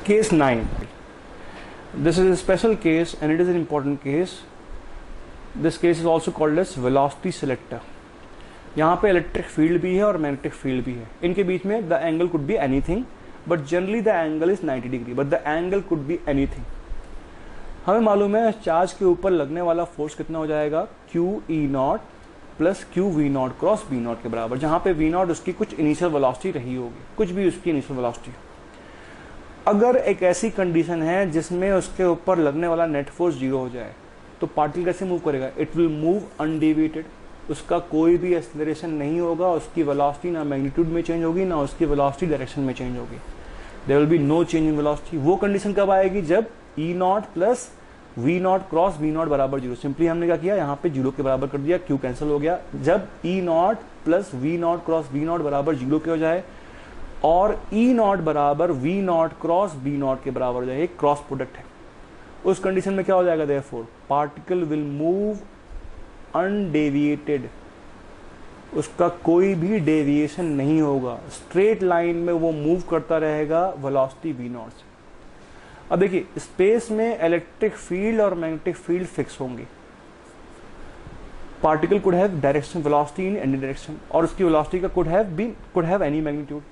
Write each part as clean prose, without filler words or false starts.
Case 9. This is a special case and it is an important case. This case is also called as velocity selector. यहाँ पे electric field भी है और magnetic field भी है. इनके बीच में the angle could be anything, but generally the angle is 90 degree, but the angle could be anything. हमें मालूम है चार्ज के ऊपर लगने वाला फोर्स कितना हो जाएगा, Q E naught plus Q V naught cross B naught के बराबर, जहां पे वी नॉट उसकी कुछ इनिशियल वेलोसिटी रही होगी, कुछ भी उसकी इनिशियल वेलोसिटी. अगर एक ऐसी कंडीशन है जिसमें उसके ऊपर लगने वाला नेट फोर्स जीरो हो जाए तो पार्टिकल कैसे मूव करेगा, इट विल मूव अनडेविएटेड. उसका कोई भी एक्सेलरेशन नहीं होगा, उसकी वेलोसिटी ना मैग्नीट्यूड में चेंज होगी ना उसकी वेलोसिटी डायरेक्शन में चेंज होगी. There will be no change in velocity. वो कंडीशन कब आएगी, जब E naught plus V naught cross B naught बराबर जीरो. सिंपली हमने क्या किया, यहाँ पे जीरो के बराबर कर दिया, क्यू कैंसिल हो गया. जब E naught plus V naught cross B naught बराबर जीरो के हो जाए और ई नॉट बराबर V naught cross B naught के बराबर हो जाए, एक क्रॉस प्रोडक्ट है, उस कंडीशन में क्या हो जाएगा, therefore particle will move undeviated. उसका कोई भी डेविएशन नहीं होगा, स्ट्रेट लाइन में वो मूव करता रहेगा वेलोसिटी वी नॉट से. अब देखिए, स्पेस में इलेक्ट्रिक फील्ड और मैग्नेटिक फील्ड फिक्स होंगे. Particle could have direction velocity in any direction और उसकी वेलोसिटी का कुड हैव एनी मैग्नीट्यूड.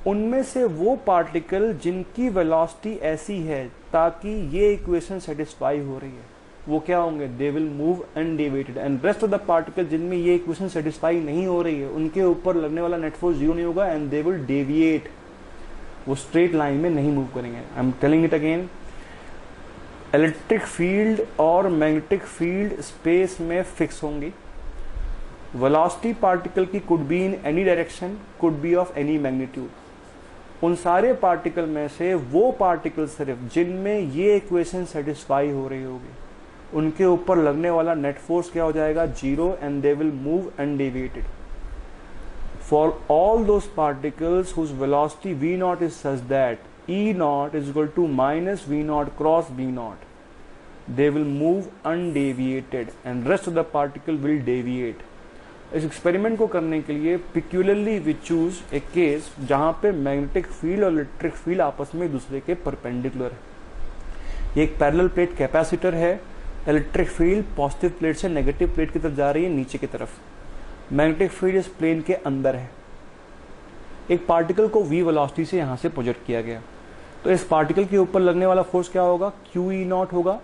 उनमें से वो पार्टिकल जिनकी वेलोसिटी ऐसी है ताकि ये इक्वेशन सेटिस्फाई हो रही है, वो क्या होंगे, they will move undeviated. And rest of the particle जिनमें ये इक्वेशन सेटिस्फाई नहीं हो रही है, उनके ऊपर लगने वाला नेट फोर्स जीरो नहीं होगा एंड दे विल डेविएट. वो स्ट्रेट लाइन में नहीं मूव करेंगे. I am telling it again, electric field और मैग्नेटिक फील्ड स्पेस में फिक्स होंगी. वेलोसिटी पार्टिकल की could be in any direction, could be of any magnitude. उन सारे पार्टिकल में से वो पार्टिकल सिर्फ जिनमें ये इक्वेशन सेटिस्फाई हो रही होगी, उनके ऊपर लगने वाला नेट फोर्स क्या हो जाएगा, zero, and they will move undeviated. For all those particles whose velocity v naught is such that e naught is equal to minus v naught cross b naught, they will move undeviated and rest of the particle will deviate. इस experiment को करने के लिए peculiarly we choose a case जहां पे magnetic field और electric field आपस में एक दूसरे के परपेंडिकुलर है. ये एक पैरेलल प्लेट कैपेसिटर है. इलेक्ट्रिक फील्ड पॉजिटिव प्लेट से नेगेटिव प्लेट की तरफ जा रही है, नीचे की तरफ. मैग्नेटिक फील्ड इस प्लेन के अंदर है. एक पार्टिकल को v वेलोसिटी से यहां से प्रोजेक्ट किया गया, तो इस पार्टिकल के ऊपर लगने वाला फोर्स क्या होगा, क्यू ई नॉट होगा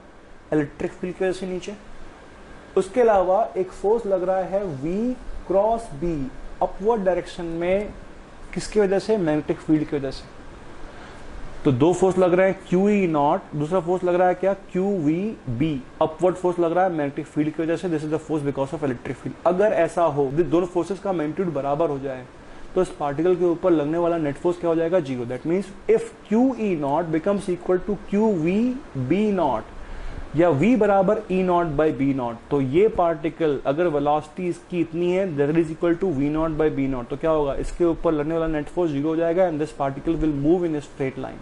इलेक्ट्रिक फील्ड की वजह से नीचे. उसके अलावा एक फोर्स लग रहा है v cross b upward direction में, किसकी वजह से, मैग्नेटिक फील्ड की वजह से. तो दो फोर्स लग रहे हैं, क्यू ई नॉट, दूसरा फोर्स लग रहा है क्या, Q V B, upward force लग रहा है मैग्नेटिक फील्ड की वजह से. This is the force because of electric field. अगर ऐसा हो, दोनों फोर्सेस का मैग्नीट्यूड बराबर हो जाए, तो इस पार्टिकल के ऊपर लगने वाला नेट फोर्स क्या हो जाएगा, zero. That means if Q E naught becomes equal to Q V B naught या v बराबर E naught by B naught, तो ये पार्टिकल अगर वेलोसिटी इसकी इतनी है that is equal to V naught by B naught, तो क्या होगा, इसके ऊपर लगने वाला नेट फोर्स जीरो हो जाएगा and this particle will move in a straight line.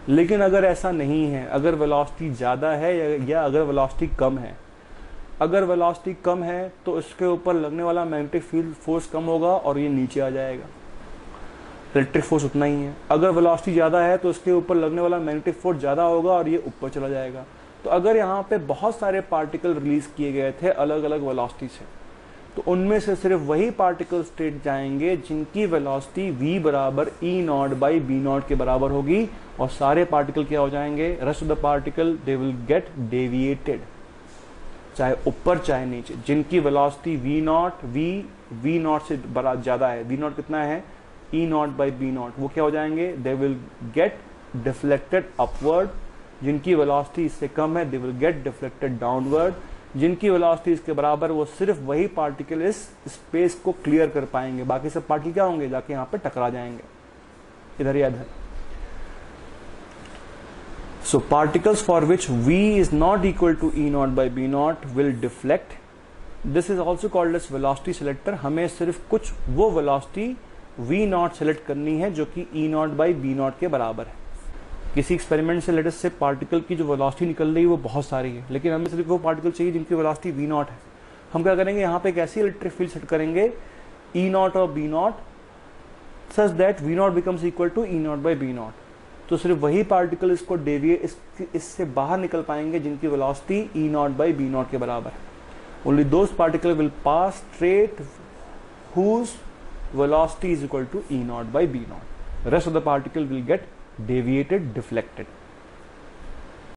लेकिन अगर ऐसा नहीं है, अगर वेलोसिटी ज्यादा है या अगर वेलोसिटी कम है, अगर वेलोसिटी कम है तो इसके ऊपर लगने वाला मैग्नेटिक फील्ड फोर्स कम होगा और ये नीचे आ जाएगा. इलेक्ट्रिक फोर्स उतना ही है. अगर वेलोसिटी ज्यादा है तो इसके ऊपर लगने वाला मैग्नेटिक फोर्स ज्यादा होगा और ये ऊपर चला जाएगा. तो अगर यहाँ पे बहुत सारे पार्टिकल रिलीज किए गए थे अलग अलग वेलोसिटी से, तो उनमें से सिर्फ वही पार्टिकल स्ट्रेट जाएंगे जिनकी वेलोसिटी v बराबर E naught by B naught के बराबर होगी, और सारे पार्टिकल क्या हो जाएंगे, rest of the particle they will get deviated, चाहे ऊपर चाहे नीचे. जिनकी वेलोसिटी वी नॉट से बड़ा ज्यादा है, वी नॉट कितना है, ई नॉट बाई बी नॉट, वो क्या हो जाएंगे, they will get deflected upward. जिनकी वेलोसिटी इससे कम है, they will get deflected downward. जिनकी वेलोसिटी इसके बराबर, वो सिर्फ वही पार्टिकल इस स्पेस को क्लियर कर पाएंगे, बाकी सब पार्टिकल क्या होंगे, जाके यहाँ पे टकरा जाएंगे इधर या इधर. So particles for which v is not equal to e naught by b naught will deflect. This is also called as velocity selector. हमें सिर्फ कुछ वो velocity v naught select करनी है जो कि e naught by b naught के बराबर है. किसी एक्सपेरिमेंट से लेटेस्ट से पार्टिकल की जो वेलोसिटी निकल रही है वो बहुत सारी है, लेकिन हमें सिर्फ वो पार्टिकल चाहिए जिनकी वेलोसिटी v naught है. हम क्या करेंगे, यहाँ पे एक ऐसी इलेक्ट्रिक फील्ड सेट करेंगे e naught और b naught such that v naught becomes equal to e naught by b naught. तो सिर्फ वही पार्टिकल इसको डेविएट इससे बाहर निकल पाएंगे जिनकी velocity E naught by B naught के बराबर है. Only those particle will pass straight whose velocity is equal to E naught by B naught. The rest of the particle will get deviated, deflected.